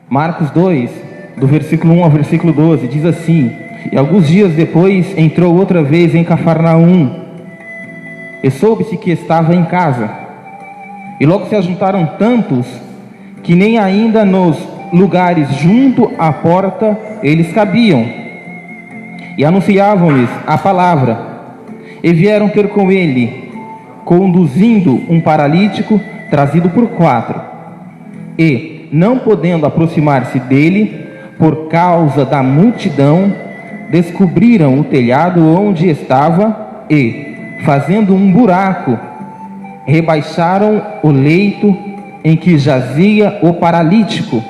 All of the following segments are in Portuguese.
Marcos 2, do versículo 1 ao versículo 12, diz assim: E alguns dias depois entrou outra vez em Cafarnaum, e soube-se que estava em casa. E logo se ajuntaram tantos, que nem ainda nos lugares junto à porta eles cabiam. E anunciavam-lhes a palavra, e vieram ter com ele, conduzindo um paralítico, trazido por 4. E, não podendo aproximar-se dele, por causa da multidão, descobriram o telhado onde estava e, fazendo um buraco, rebaixaram o leito em que jazia o paralítico.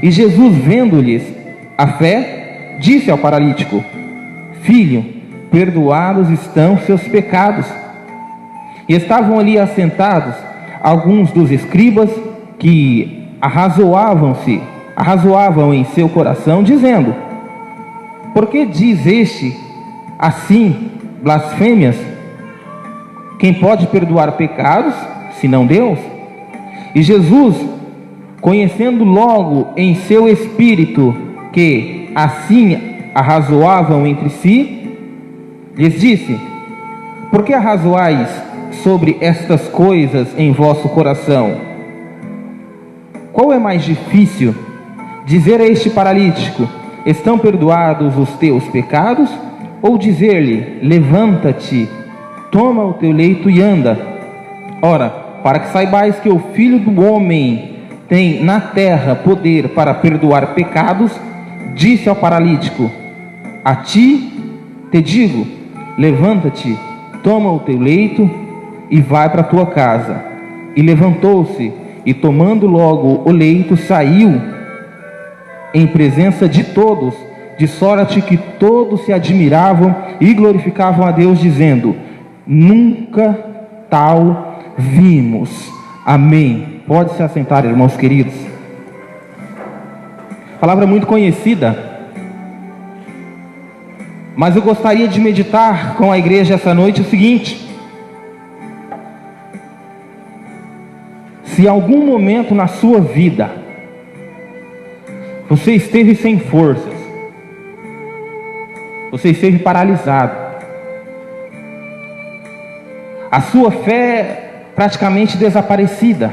E Jesus, vendo-lhes a fé, disse ao paralítico: Filho, perdoados estão seus pecados. E estavam ali assentados alguns dos escribas que arrazoavam em seu coração, dizendo: Por que diz este assim blasfêmias? Quem pode perdoar pecados, senão Deus? E Jesus, conhecendo logo em seu espírito que assim arrazoavam entre si, lhes disse: Por que arrazoais sobre estas coisas em vosso coração? Qual é mais difícil, dizer a este paralítico: Estão perdoados os teus pecados? Ou dizer-lhe: Levanta-te, toma o teu leito e anda? Ora, para que saibais que o Filho do Homem tem na terra poder para perdoar pecados, disse ao paralítico: A ti te digo, levanta-te, toma o teu leito e vai para a tua casa. E levantou-se, e tomando logo o leito, saiu em presença de todos, de sorte que todos se admiravam e glorificavam a Deus, dizendo: Nunca tal vimos. Amém. Pode se assentar, irmãos queridos. Palavra muito conhecida, mas eu gostaria de meditar com a igreja essa noite o seguinte: se em algum momento na sua vida você esteve sem forças, você esteve paralisado, a sua fé praticamente desaparecida,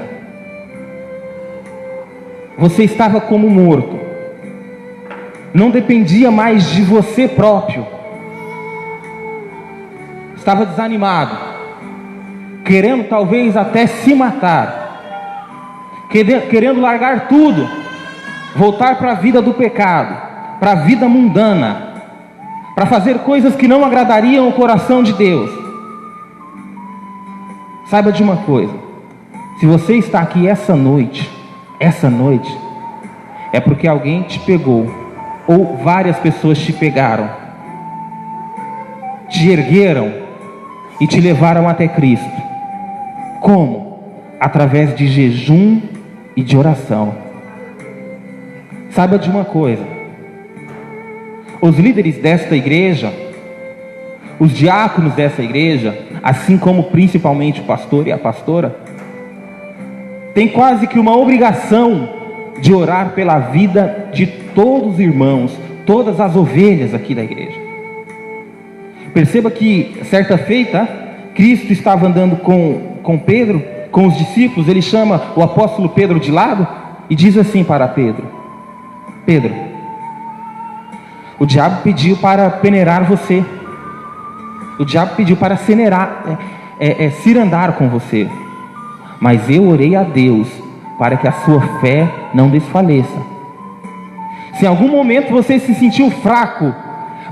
você estava como morto, não dependia mais de você próprio, estava desanimado, querendo talvez até se matar, querendo largar tudo, voltar para a vida do pecado, para a vida mundana, para fazer coisas que não agradariam o coração de Deus. Saiba de uma coisa: se você está aqui essa noite, é porque alguém te pegou, ou várias pessoas te pegaram, te ergueram e te levaram até Cristo. Como? Através de jejum e de oração. Saiba de uma coisa: os líderes desta igreja, os diáconos dessa igreja, assim como principalmente o pastor e a pastora, tem quase que uma obrigação de orar pela vida de todos os irmãos, todas as ovelhas aqui da igreja. Perceba que certa feita, Cristo estava andando com Pedro, com os discípulos. Ele chama o apóstolo Pedro de lado e diz assim para Pedro: Pedro, o diabo pediu para peneirar você, o diabo pediu para cirandar com você, mas eu orei a Deus para que a sua fé não desfaleça. Se em algum momento você se sentiu fraco,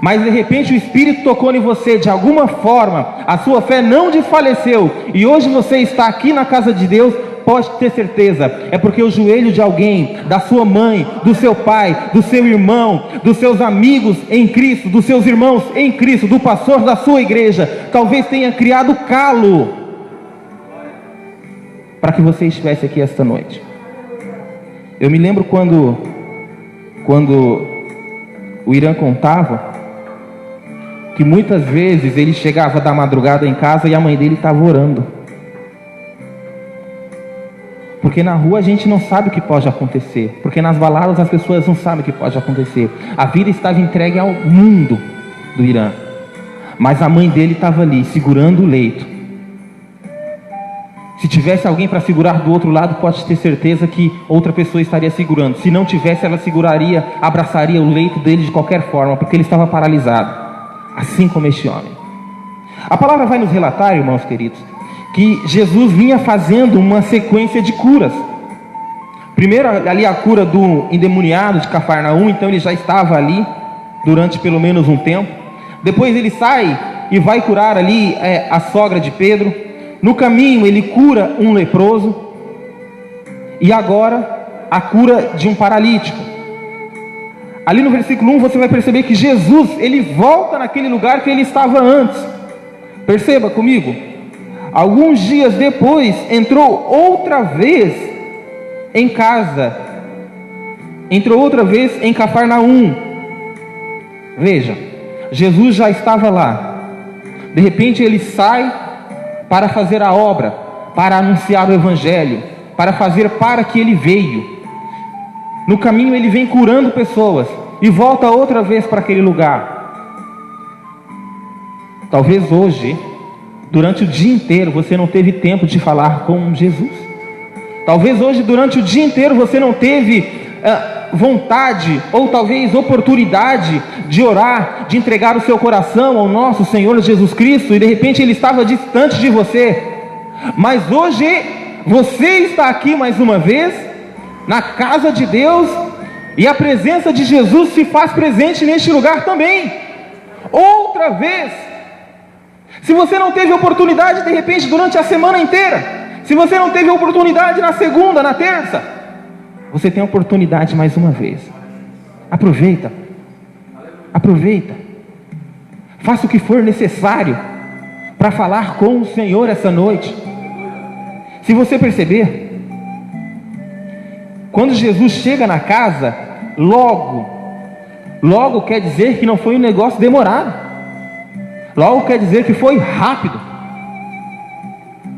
mas de repente o Espírito tocou em você de alguma forma, a sua fé não desfaleceu, e hoje você está aqui na casa de Deus, pode ter certeza, é porque o joelho de alguém, da sua mãe, do seu pai, do seu irmão, dos seus amigos em Cristo, dos seus irmãos em Cristo, do pastor da sua igreja, talvez tenha criado calo para que você estivesse aqui esta noite. Eu me lembro quando o Irã contava que muitas vezes ele chegava da madrugada em casa e a mãe dele estava orando, Porque na rua a gente não sabe o que pode acontecer. Porque nas baladas as pessoas não sabem o que pode acontecer. A vida estava entregue ao mundo do Irã. Mas a mãe dele estava ali, segurando o leito. Se tivesse alguém para segurar do outro lado, pode ter certeza que outra pessoa estaria segurando. Se não tivesse, ela seguraria, abraçaria o leito dele de qualquer forma, porque ele estava paralisado. Assim como este homem. A palavra vai nos relatar, irmãos queridos, que Jesus vinha fazendo uma sequência de curas. Primeiro ali a cura do endemoniado de Cafarnaum, então ele já estava ali durante pelo menos um tempo. Depois ele sai e vai curar ali a sogra de Pedro. No caminho ele cura um leproso. E agora a cura de um paralítico. Ali no versículo 1 você vai perceber que Jesus, ele volta naquele lugar que ele estava antes. Perceba comigo. Alguns dias depois, entrou outra vez em casa. Entrou outra vez em Cafarnaum. Veja, Jesus já estava lá. De repente ele sai para fazer a obra, para anunciar o Evangelho, para fazer para que ele veio. No caminho ele vem curando pessoas e volta outra vez para aquele lugar. Talvez hoje, durante o dia inteiro, você não teve tempo de falar com Jesus. Talvez hoje, durante o dia inteiro, você não teve vontade, ou talvez oportunidade de orar, de entregar o seu coração ao nosso Senhor Jesus Cristo, e de repente Ele estava distante de você. Mas hoje, você está aqui mais uma vez, na casa de Deus, e a presença de Jesus se faz presente neste lugar também. Outra vez. Se você não teve oportunidade, de repente, durante a semana inteira, se você não teve oportunidade na segunda, na terça, você tem a oportunidade mais uma vez. Aproveita. Aproveita. Faça o que for necessário para falar com o Senhor essa noite. Se você perceber, quando Jesus chega na casa, logo quer dizer que não foi um negócio demorado. Logo quer dizer que foi rápido.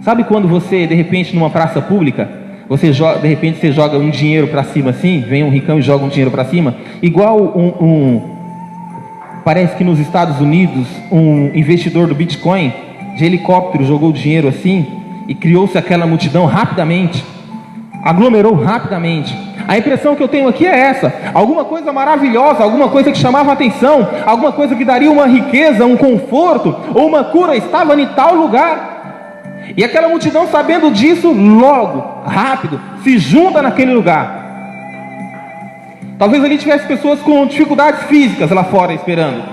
Sabe quando você, de repente, numa praça pública, de repente você joga um dinheiro para cima assim, vem um ricão e joga um dinheiro para cima, igual parece que nos Estados Unidos, um investidor do Bitcoin, de helicóptero, jogou o dinheiro assim, e criou-se aquela multidão rapidamente, aglomerou rapidamente. A impressão que eu tenho aqui é essa: alguma coisa maravilhosa, alguma coisa que chamava atenção, alguma coisa que daria uma riqueza, um conforto, ou uma cura, estava em tal lugar. E aquela multidão, sabendo disso, logo, rápido, se junta naquele lugar. Talvez ali tivesse pessoas com dificuldades físicas lá fora esperando.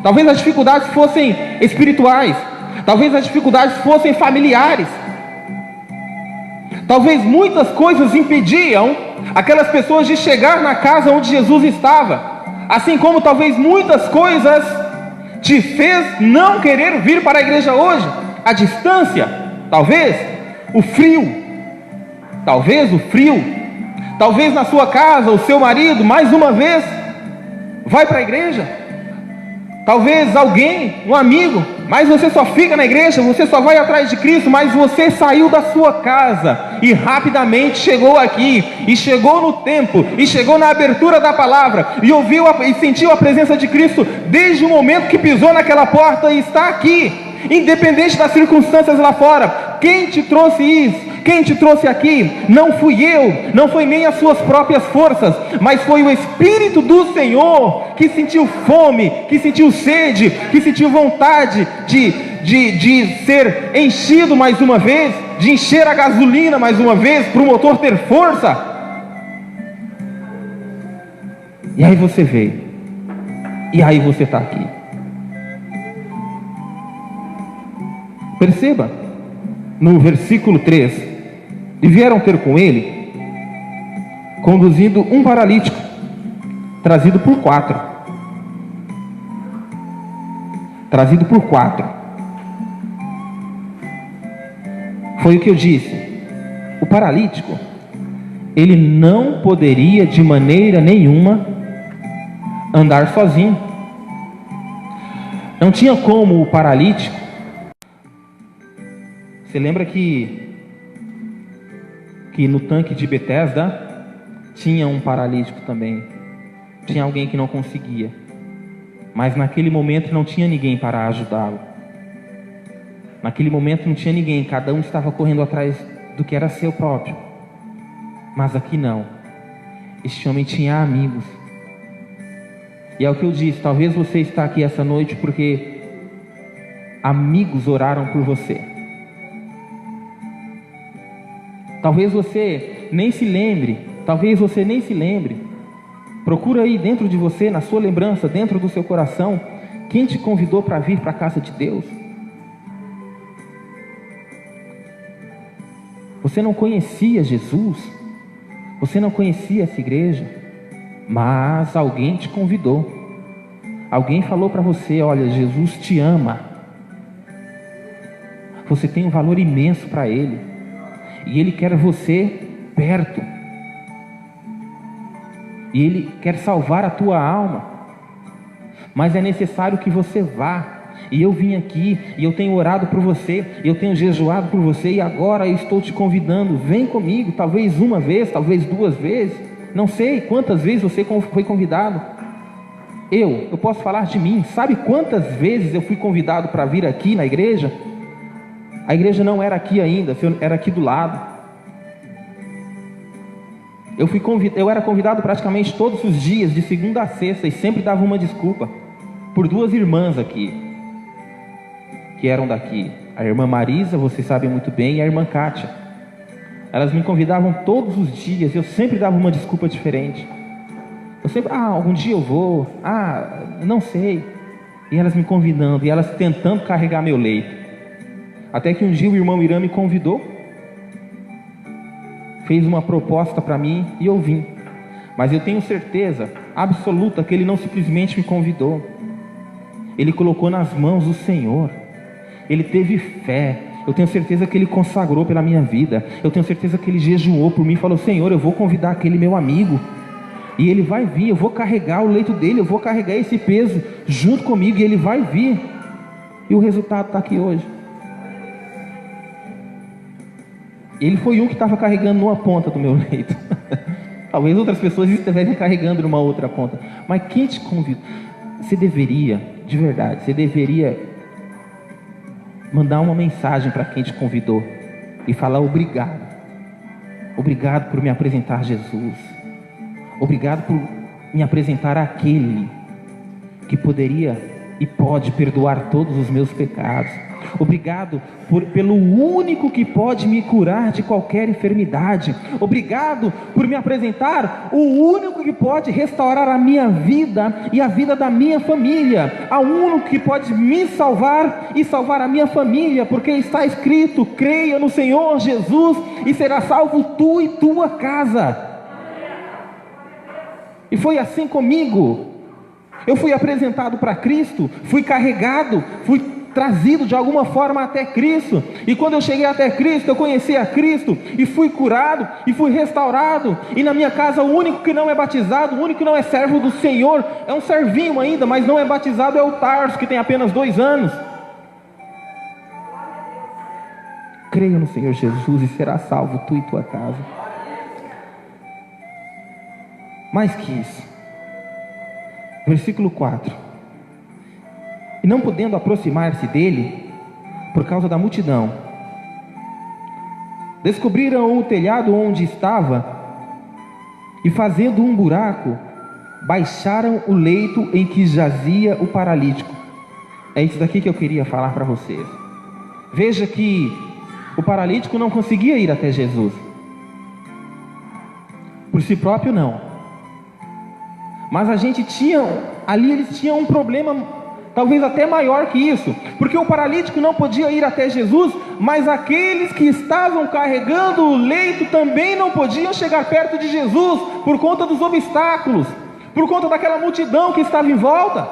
Talvez as dificuldades fossem espirituais. Talvez as dificuldades fossem familiares. Talvez muitas coisas impediam aquelas pessoas de chegar na casa onde Jesus estava. Assim como talvez muitas coisas te fez não querer vir para a igreja hoje. A distância, talvez o frio. Talvez na sua casa o seu marido, mais uma vez, vai para a igreja. Talvez alguém, um amigo, mas você só fica na igreja, você só vai atrás de Cristo, mas você saiu da sua casa e rapidamente chegou aqui, e chegou no templo, e chegou na abertura da palavra, e ouviu e sentiu a presença de Cristo desde o momento que pisou naquela porta e está aqui, independente das circunstâncias lá fora. Quem te trouxe isso? Quem te trouxe aqui? Não fui eu, não foi nem as suas próprias forças, mas foi o Espírito do Senhor, que sentiu fome, que sentiu sede, que sentiu vontade de ser enchido mais uma vez, de encher a gasolina mais uma vez, para o motor ter força. E aí você veio, e aí você está aqui. Perceba, no versículo 3, e vieram ter com ele, conduzindo um paralítico, trazido por 4. Foi o que eu disse. O paralítico, ele não poderia de maneira nenhuma andar sozinho. Não tinha como o paralítico. Você lembra que que no tanque de Betesda tinha um paralítico também. Tinha alguém que não conseguia. Mas naquele momento não tinha ninguém para ajudá-lo. Naquele momento não tinha ninguém, cada um estava correndo atrás do que era seu próprio. Mas aqui não. Este homem tinha amigos. E é o que eu disse, talvez você está aqui essa noite porque amigos oraram por você. Talvez você nem se lembre, procura aí dentro de você, na sua lembrança, dentro do seu coração, quem te convidou para vir para a casa de Deus. Você não conhecia Jesus, você não conhecia essa igreja, mas alguém te convidou. Alguém falou para você: olha, Jesus te ama. Você tem um valor imenso para Ele, e Ele quer você perto, e Ele quer salvar a tua alma, mas é necessário que você vá. E eu vim aqui, e eu tenho orado por você, eu tenho jejuado por você, e agora eu estou te convidando, vem comigo, talvez uma vez, talvez duas vezes, não sei quantas vezes você foi convidado. Eu posso falar de mim, sabe quantas vezes eu fui convidado para vir aqui na igreja? A igreja não era aqui ainda, era aqui do lado. Eu era convidado praticamente todos os dias, de segunda a sexta, e sempre dava uma desculpa, por duas irmãs aqui, que eram daqui, a irmã Marisa, vocês sabem muito bem, e a irmã Kátia. Elas me convidavam todos os dias, eu sempre dava uma desculpa diferente. Eu sempre, algum dia eu vou, não sei. E elas me convidando, e elas tentando carregar meu leito. Até que um dia o irmão Irã me convidou, fez uma proposta para mim, e eu vim. Mas eu tenho certeza absoluta que ele não simplesmente me convidou, ele colocou nas mãos do Senhor. Ele teve fé. Eu tenho certeza que ele consagrou pela minha vida. Eu tenho certeza que ele jejuou por mim e falou: Senhor, eu vou convidar aquele meu amigo, e ele vai vir, eu vou carregar o leito dele, eu vou carregar esse peso junto comigo, e ele vai vir. E o resultado está aqui hoje. Ele foi um que estava carregando numa ponta do meu leito. Talvez outras pessoas estivessem carregando numa outra ponta. Mas quem te convidou? Você deveria, de verdade, mandar uma mensagem para quem te convidou e falar: obrigado. Obrigado por me apresentar Jesus. Obrigado por me apresentar àquele que poderia e pode perdoar todos os meus pecados. Obrigado pelo único que pode me curar de qualquer enfermidade. Obrigado por me apresentar o único que pode restaurar a minha vida e a vida da minha família, ao único que pode me salvar e salvar a minha família, porque está escrito: creia no Senhor Jesus e será salvo tu e tua casa. E foi assim comigo. Eu fui apresentado para Cristo, fui carregado, fui trazido de alguma forma até Cristo, e quando eu cheguei até Cristo, eu conheci a Cristo, e fui curado, e fui restaurado, e na minha casa o único que não é batizado, o único que não é servo do Senhor, é um servinho ainda, mas não é batizado, é o Tarso, que tem apenas 2 anos. Creia no Senhor Jesus e será salvo tu e tua casa. Mais que isso, versículo 4: e não podendo aproximar-se dele, por causa da multidão, descobriram o telhado onde estava, e fazendo um buraco, baixaram o leito em que jazia o paralítico. É isso daqui que eu queria falar para vocês. Veja que o paralítico não conseguia ir até Jesus, por si próprio não, mas eles tinham um problema talvez até maior que isso, porque o paralítico não podia ir até Jesus, mas aqueles que estavam carregando o leito também não podiam chegar perto de Jesus, por conta dos obstáculos, por conta daquela multidão que estava em volta.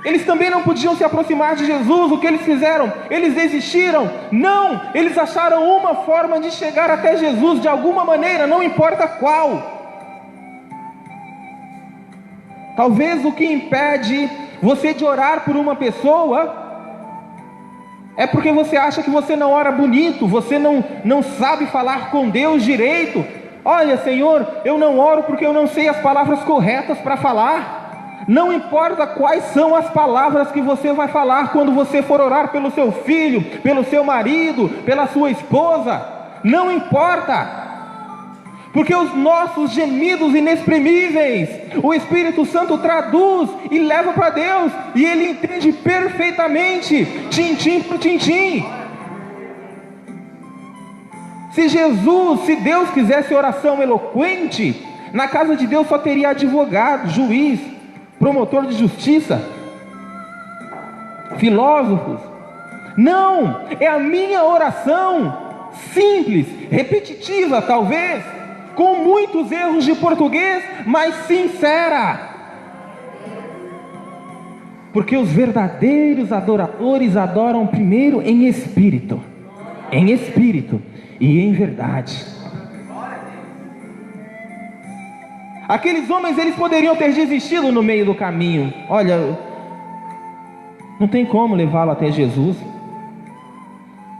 Eles também não podiam se aproximar de Jesus. O que eles fizeram? Eles desistiram? Não, eles acharam uma forma de chegar até Jesus de alguma maneira, não importa qual. Talvez o que impede você de orar por uma pessoa É porque você acha que você não ora bonito, você não sabe falar com Deus direito. Olha, Senhor, eu não oro porque eu não sei as palavras corretas para falar. Não importa quais são as palavras que você vai falar quando você for orar pelo seu filho, pelo seu marido, pela sua esposa. Não importa. Porque os nossos gemidos inexprimíveis, o Espírito Santo traduz e leva para Deus, e Ele entende perfeitamente, tintim por tintim. Se Deus quisesse oração eloquente, na casa de Deus só teria advogado, juiz, promotor de justiça, filósofos. Não, é a minha oração, simples, repetitiva talvez, com muitos erros de português, mas sincera. Porque os verdadeiros adoradores adoram primeiro em espírito e em verdade. Aqueles homens, eles poderiam ter desistido no meio do caminho. Olha, não tem como levá-lo até Jesus.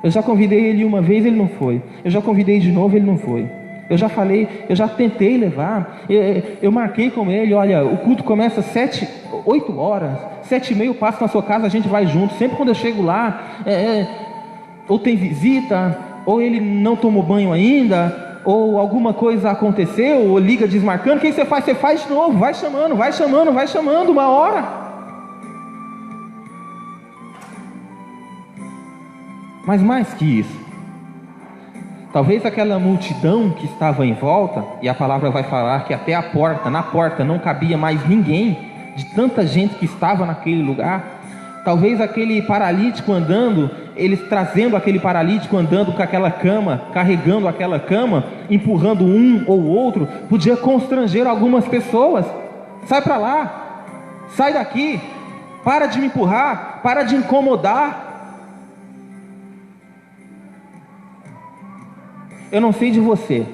Eu já convidei ele uma vez, ele não foi. Eu já convidei de novo, ele não foi. Eu já falei, eu já tentei levar. Eu marquei com ele, olha, o culto começa 8 horas, 7h30 eu passo na sua casa, a gente vai junto. Sempre quando eu chego lá, ou tem visita, ou ele não tomou banho ainda, ou alguma coisa aconteceu, ou liga desmarcando. O que você faz? Você faz de novo, vai chamando, uma hora. Mas mais que isso, talvez aquela multidão que estava em volta, e a palavra vai falar que até na porta não cabia mais ninguém, de tanta gente que estava naquele lugar. Talvez aquele paralítico andando, eles trazendo aquele paralítico andando com aquela cama, carregando aquela cama, empurrando um ou outro, podia constranger algumas pessoas. Sai para lá, sai daqui, para de me empurrar, para de incomodar. Eu não sei de você,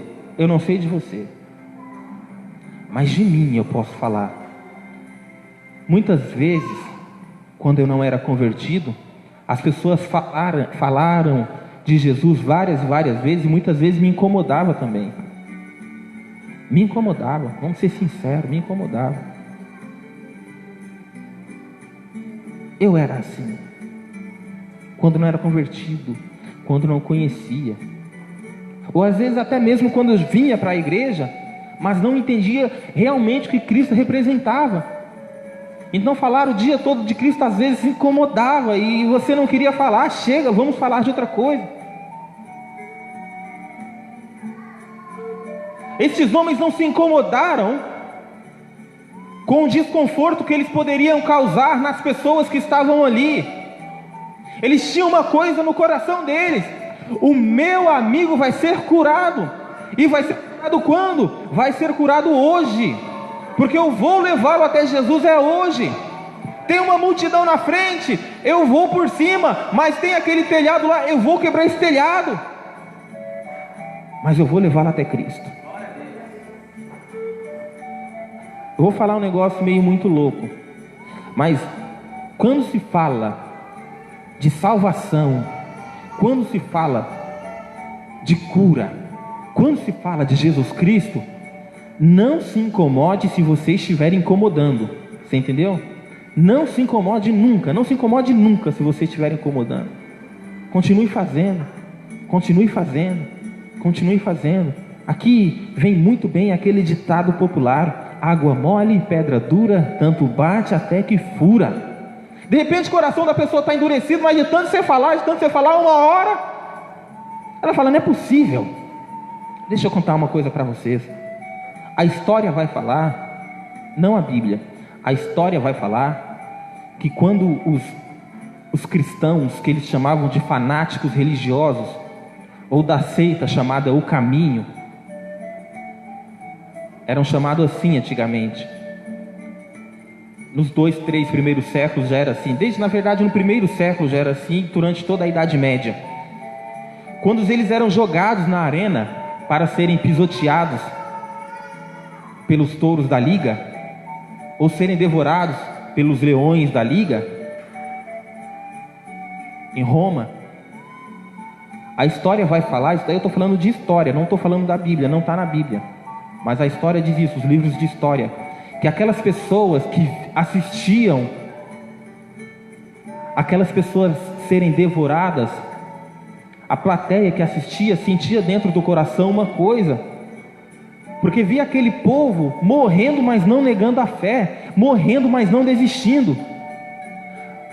mas de mim eu posso falar. Muitas vezes, quando eu não era convertido, as pessoas falaram de Jesus várias vezes, e muitas vezes me incomodava também. Me incomodava, vamos ser sinceros, me incomodava. Eu era assim, quando não era convertido, quando não conhecia. Ou às vezes até mesmo quando eu vinha para a igreja, mas não entendia realmente o que Cristo representava. Então falar o dia todo de Cristo às vezes incomodava, e você não queria falar. Chega, vamos falar de outra coisa. Estes homens não se incomodaram com o desconforto que eles poderiam causar nas pessoas que estavam ali. Eles tinham uma coisa no coração deles: o meu amigo vai ser curado. E vai ser curado quando? Vai ser curado hoje, porque eu vou levá-lo até Jesus hoje. Tem uma multidão na frente, eu vou por cima, mas tem aquele telhado lá, eu vou quebrar esse telhado, mas eu vou levá-lo até Cristo. Eu vou falar um negócio meio muito louco, mas quando se fala de salvação, quando se fala de cura, quando se fala de Jesus Cristo, não se incomode se você estiver incomodando. Você entendeu? Não se incomode nunca, não se incomode nunca se você estiver incomodando. Continue fazendo, continue fazendo, continue fazendo. Aqui vem muito bem aquele ditado popular: água mole, pedra dura, tanto bate até que fura. De repente o coração da pessoa está endurecido, mas de tanto você falar, uma hora, ela fala: não é possível. Deixa eu contar uma coisa para vocês. A história vai falar, não a Bíblia, a história vai falar que quando os cristãos, que eles chamavam de fanáticos religiosos, ou da seita chamada O Caminho, eram chamados assim antigamente. Nos 2, 3 primeiros séculos já era assim. Na verdade no primeiro século já era assim, durante toda a Idade Média. Quando eles eram jogados na arena para serem pisoteados pelos touros da liga, ou serem devorados pelos leões da liga, em Roma. A história vai falar, isso daí eu estou falando de história, não estou falando da Bíblia, não está na Bíblia. Mas a história diz isso, os livros de história, que aquelas pessoas que assistiam, aquelas pessoas serem devoradas, a plateia que assistia sentia dentro do coração uma coisa, porque via aquele povo morrendo, mas não negando a fé, morrendo, mas não desistindo.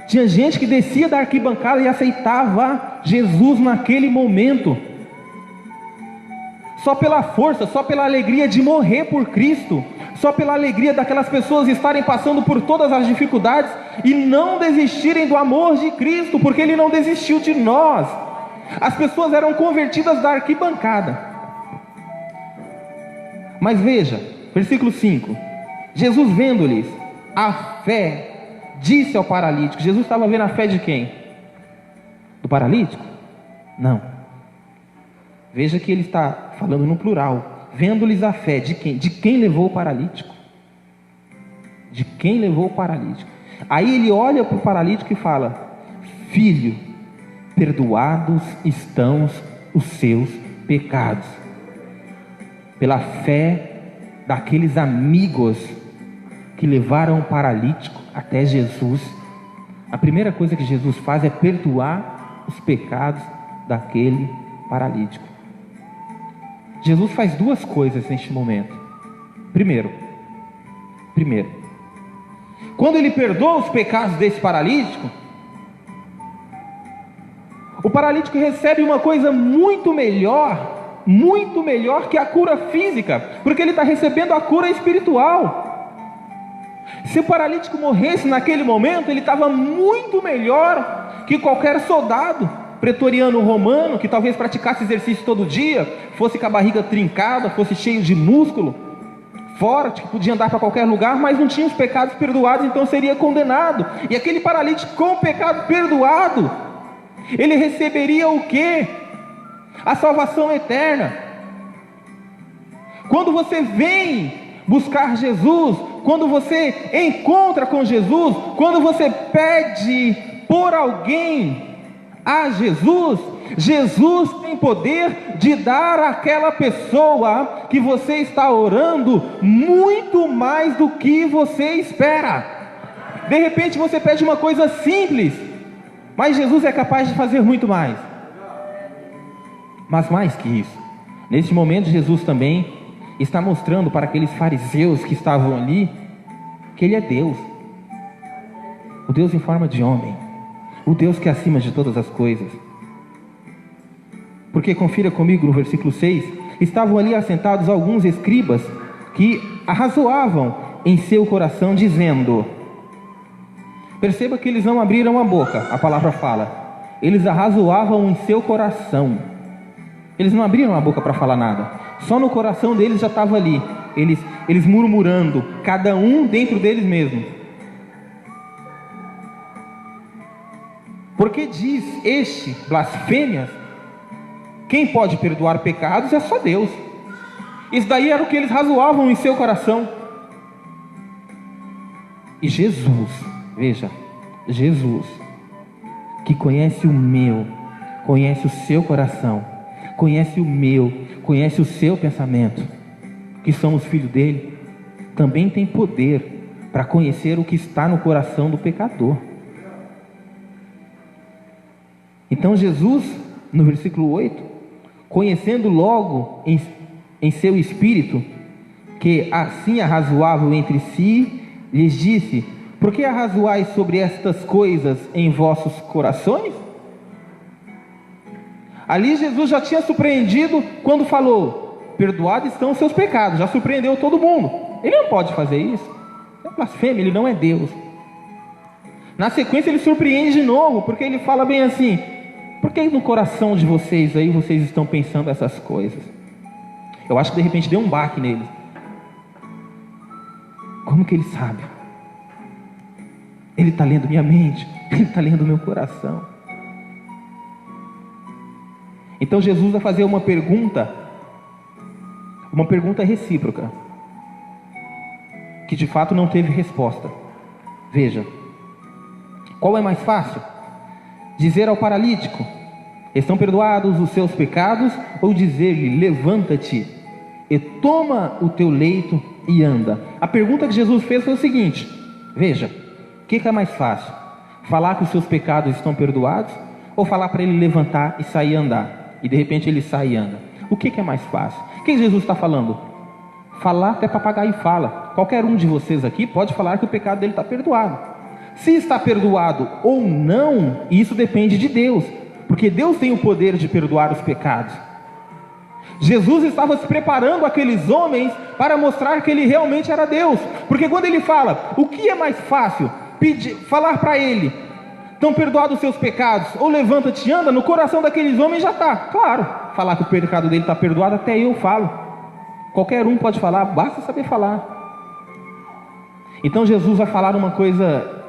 Tinha gente que descia da arquibancada e aceitava Jesus naquele momento, só pela força, só pela alegria de morrer por Cristo, só pela alegria daquelas pessoas estarem passando por todas as dificuldades e não desistirem do amor de Cristo, porque Ele não desistiu de nós. As pessoas eram convertidas da arquibancada. Mas veja, versículo 5, Jesus vendo-lhes a fé, disse ao paralítico. Jesus estava vendo a fé de quem? Do paralítico? Não. Veja que ele está falando no plural. Vendo-lhes a fé de quem? De quem levou o paralítico? De quem levou o paralítico? Aí ele olha para o paralítico e fala: filho, perdoados estão os seus pecados. Pela fé daqueles amigos que levaram o paralítico até Jesus, a primeira coisa que Jesus faz é perdoar os pecados daquele paralítico. Jesus faz duas coisas neste momento. Primeiro, quando ele perdoa os pecados desse paralítico, o paralítico recebe uma coisa muito melhor que a cura física, porque ele está recebendo a cura espiritual. Se o paralítico morresse naquele momento, ele estava muito melhor que qualquer soldado pretoriano romano, que talvez praticasse exercício todo dia, fosse com a barriga trincada, fosse cheio de músculo, forte, que podia andar para qualquer lugar, mas não tinha os pecados perdoados, então seria condenado. E aquele paralítico com o pecado perdoado, ele receberia o quê? A salvação eterna. Quando você vem buscar Jesus, quando você encontra com Jesus, quando você pede por alguém a Jesus, Jesus tem poder de dar àquela pessoa que você está orando muito mais do que você espera. De repente você pede uma coisa simples, mas Jesus é capaz de fazer muito mais. Mas mais que isso, neste momento Jesus também está mostrando para aqueles fariseus que estavam ali, que Ele é Deus, o Deus em forma de homem, o Deus que é acima de todas as coisas. Porque confira comigo no versículo 6, estavam ali assentados alguns escribas que arrazoavam em seu coração, dizendo, perceba que eles não abriram a boca, a palavra fala, eles arrazoavam em seu coração, eles não abriram a boca para falar nada, só no coração deles já estava ali, eles murmurando, cada um dentro deles mesmo. Porque diz este, blasfêmias, quem pode perdoar pecados é só Deus. Isso daí era o que eles razoavam em seu coração. E Jesus, veja, Jesus, que conhece o meu, conhece o seu coração, conhece o meu, conhece o seu pensamento, que somos filhos dele, também tem poder para conhecer o que está no coração do pecador. Então Jesus, no versículo 8, conhecendo logo em seu espírito, que assim arrazoavam entre si, lhes disse, por que arrazoais sobre estas coisas em vossos corações? Ali Jesus já tinha surpreendido quando falou, perdoados estão os seus pecados, já surpreendeu todo mundo. Ele não pode fazer isso, é blasfêmia, ele não é Deus. Na sequência ele surpreende de novo, porque ele fala bem assim, por que no coração de vocês aí, vocês estão pensando essas coisas? Eu acho que de repente deu um baque neles. Como que ele sabe? Ele está lendo minha mente, ele está lendo meu coração. Então Jesus vai fazer uma pergunta recíproca, que de fato não teve resposta. Veja, qual é mais fácil? Dizer ao paralítico: estão perdoados os seus pecados? Ou dizer-lhe: levanta-te e toma o teu leito e anda? A pergunta que Jesus fez foi o seguinte: veja, o que é mais fácil? Falar que os seus pecados estão perdoados? Ou falar para ele levantar e sair e andar? E de repente ele sai e anda. O que é mais fácil? O que Jesus está falando? Falar até papagaio fala. Qualquer um de vocês aqui pode falar que o pecado dele está perdoado. Se está perdoado ou não, isso depende de Deus, porque Deus tem o poder de perdoar os pecados. Jesus estava se preparando aqueles homens para mostrar que ele realmente era Deus, porque quando ele fala, o que é mais fácil? Falar para ele: estão perdoados os seus pecados, ou levanta-te e anda? No coração daqueles homens já está, claro, falar que o pecado dele está perdoado, até eu falo. Qualquer um pode falar, basta saber falar. Então Jesus vai falar uma coisa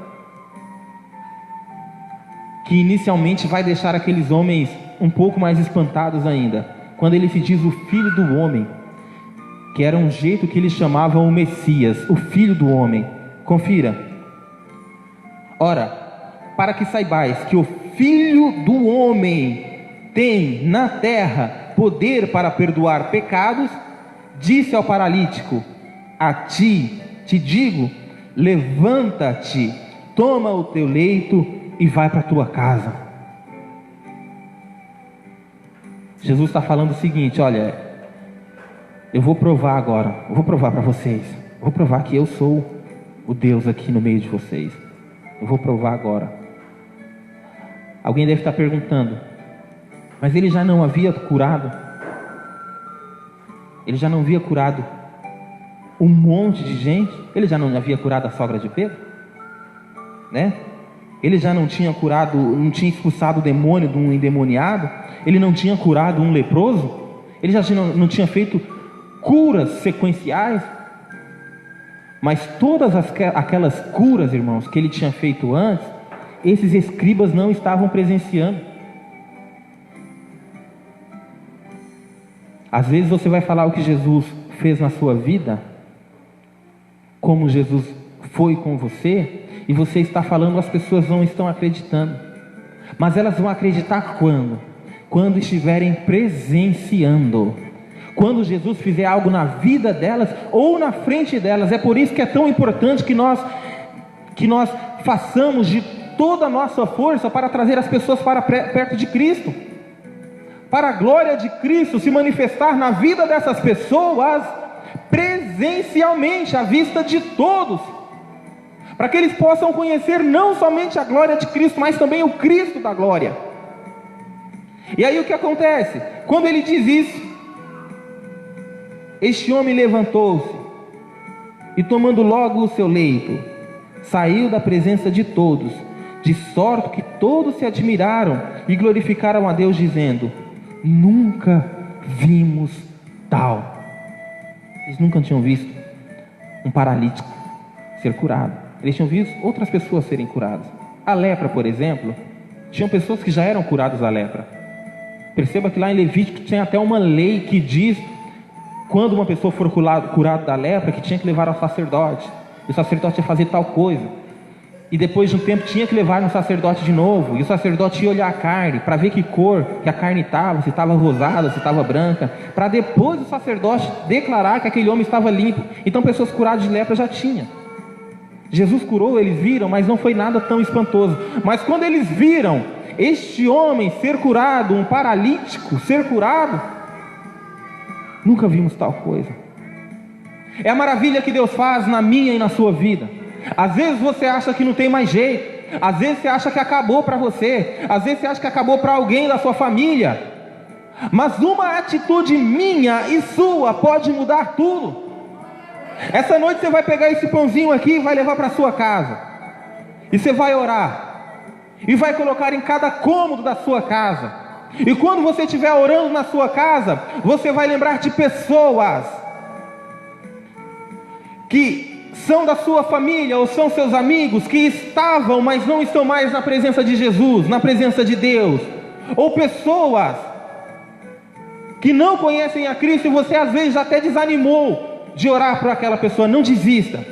que inicialmente vai deixar aqueles homens um pouco mais espantados ainda. Quando ele se diz o Filho do Homem, que era um jeito que eles chamavam o Messias, o Filho do Homem. Confira: ora, para que saibais que o Filho do Homem tem na terra poder para perdoar pecados, disse ao paralítico: a ti te digo, levanta-te, toma o teu leito e vai para a tua casa. Jesus está falando o seguinte: olha, eu vou provar agora, eu vou provar para vocês, eu vou provar que eu sou o Deus aqui no meio de vocês. Eu vou provar agora. Alguém deve estar perguntando: mas ele já não havia curado? Ele já não havia curado um monte de gente? Ele já não havia curado a sogra de Pedro? Né? Ele já não tinha curado, não tinha expulsado o demônio de um endemoniado? Ele não tinha curado um leproso? Ele já não tinha feito curas sequenciais? Mas todas aquelas curas, irmãos, que ele tinha feito antes, esses escribas não estavam presenciando. Às vezes você vai falar o que Jesus fez na sua vida, como Jesus foi com você, e você está falando, as pessoas não estão acreditando. Mas elas vão acreditar quando? Quando estiverem presenciando. Quando Jesus fizer algo na vida delas ou na frente delas. É por isso que é tão importante que nós façamos de toda a nossa força para trazer as pessoas para perto de Cristo, para a glória de Cristo se manifestar na vida dessas pessoas presencialmente, à vista de todos, para que eles possam conhecer não somente a glória de Cristo, mas também o Cristo da glória. E aí o que acontece? Quando ele diz isso, este homem levantou-se e, tomando logo o seu leito, saiu da presença de todos, de sorte que todos se admiraram e glorificaram a Deus, dizendo: nunca vimos tal. Eles nunca tinham visto um paralítico ser curado. Eles tinham visto outras pessoas serem curadas. A lepra, por exemplo, tinham pessoas que já eram curadas da lepra. Perceba que lá em Levítico tem até uma lei que diz, quando uma pessoa for curada da lepra, que tinha que levar ao sacerdote. E o sacerdote ia fazer tal coisa. E depois de um tempo tinha que levar no sacerdote de novo. E o sacerdote ia olhar a carne, para ver que cor que a carne estava, se estava rosada, se estava branca, para depois o sacerdote declarar que aquele homem estava limpo. Então pessoas curadas de lepra já tinha. Jesus curou, eles viram, mas não foi nada tão espantoso. Mas quando eles viram este homem ser curado, um paralítico ser curado, nunca vimos tal coisa. É a maravilha que Deus faz na minha e na sua vida. Às vezes você acha que não tem mais jeito, às vezes você acha que acabou para você, às vezes você acha que acabou para alguém da sua família, mas uma atitude minha e sua pode mudar tudo. Essa noite você vai pegar esse pãozinho aqui e vai levar para sua casa, e você vai orar, e vai colocar em cada cômodo da sua casa. E quando você estiver orando na sua casa, você vai lembrar de pessoas que são da sua família ou são seus amigos, que estavam, mas não estão mais na presença de Jesus, na presença de Deus. Ou pessoas que não conhecem a Cristo, e você às vezes até desanimou de orar por aquela pessoa. Não desista.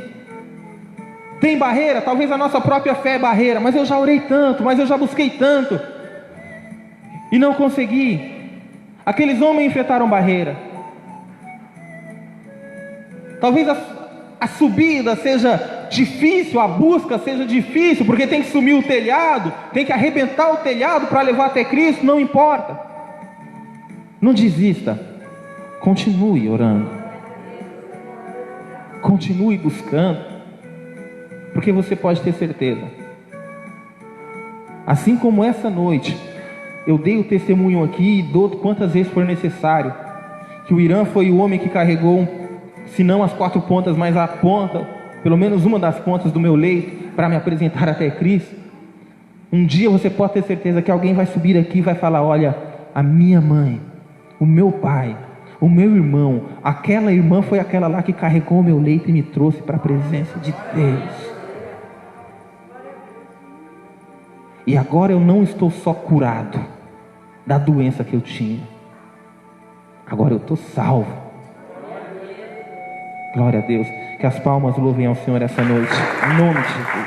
Tem barreira? Talvez a nossa própria fé é barreira, mas eu já orei tanto, mas eu já busquei tanto e não consegui. Aqueles homens enfrentaram barreira. Talvez a subida seja difícil, a busca seja difícil, porque tem que sumir o telhado, tem que arrebentar o telhado para levar até Cristo. Não importa, não desista, continue orando, continue buscando, porque você pode ter certeza, assim como essa noite eu dei o testemunho aqui e dou quantas vezes for necessário, que o Irã foi o homem que carregou, se não as 4 pontas, mas a ponta, pelo menos uma das pontas do meu leito, para me apresentar até Cristo. Um dia você pode ter certeza que alguém vai subir aqui e vai falar: olha, a minha mãe, o meu pai, o meu irmão, aquela irmã foi aquela lá que carregou o meu leito e me trouxe para a presença de Deus. E agora eu não estou só curado da doença que eu tinha, agora eu estou salvo. Glória a Deus. Que as palmas louvem ao Senhor essa noite, em nome de Jesus.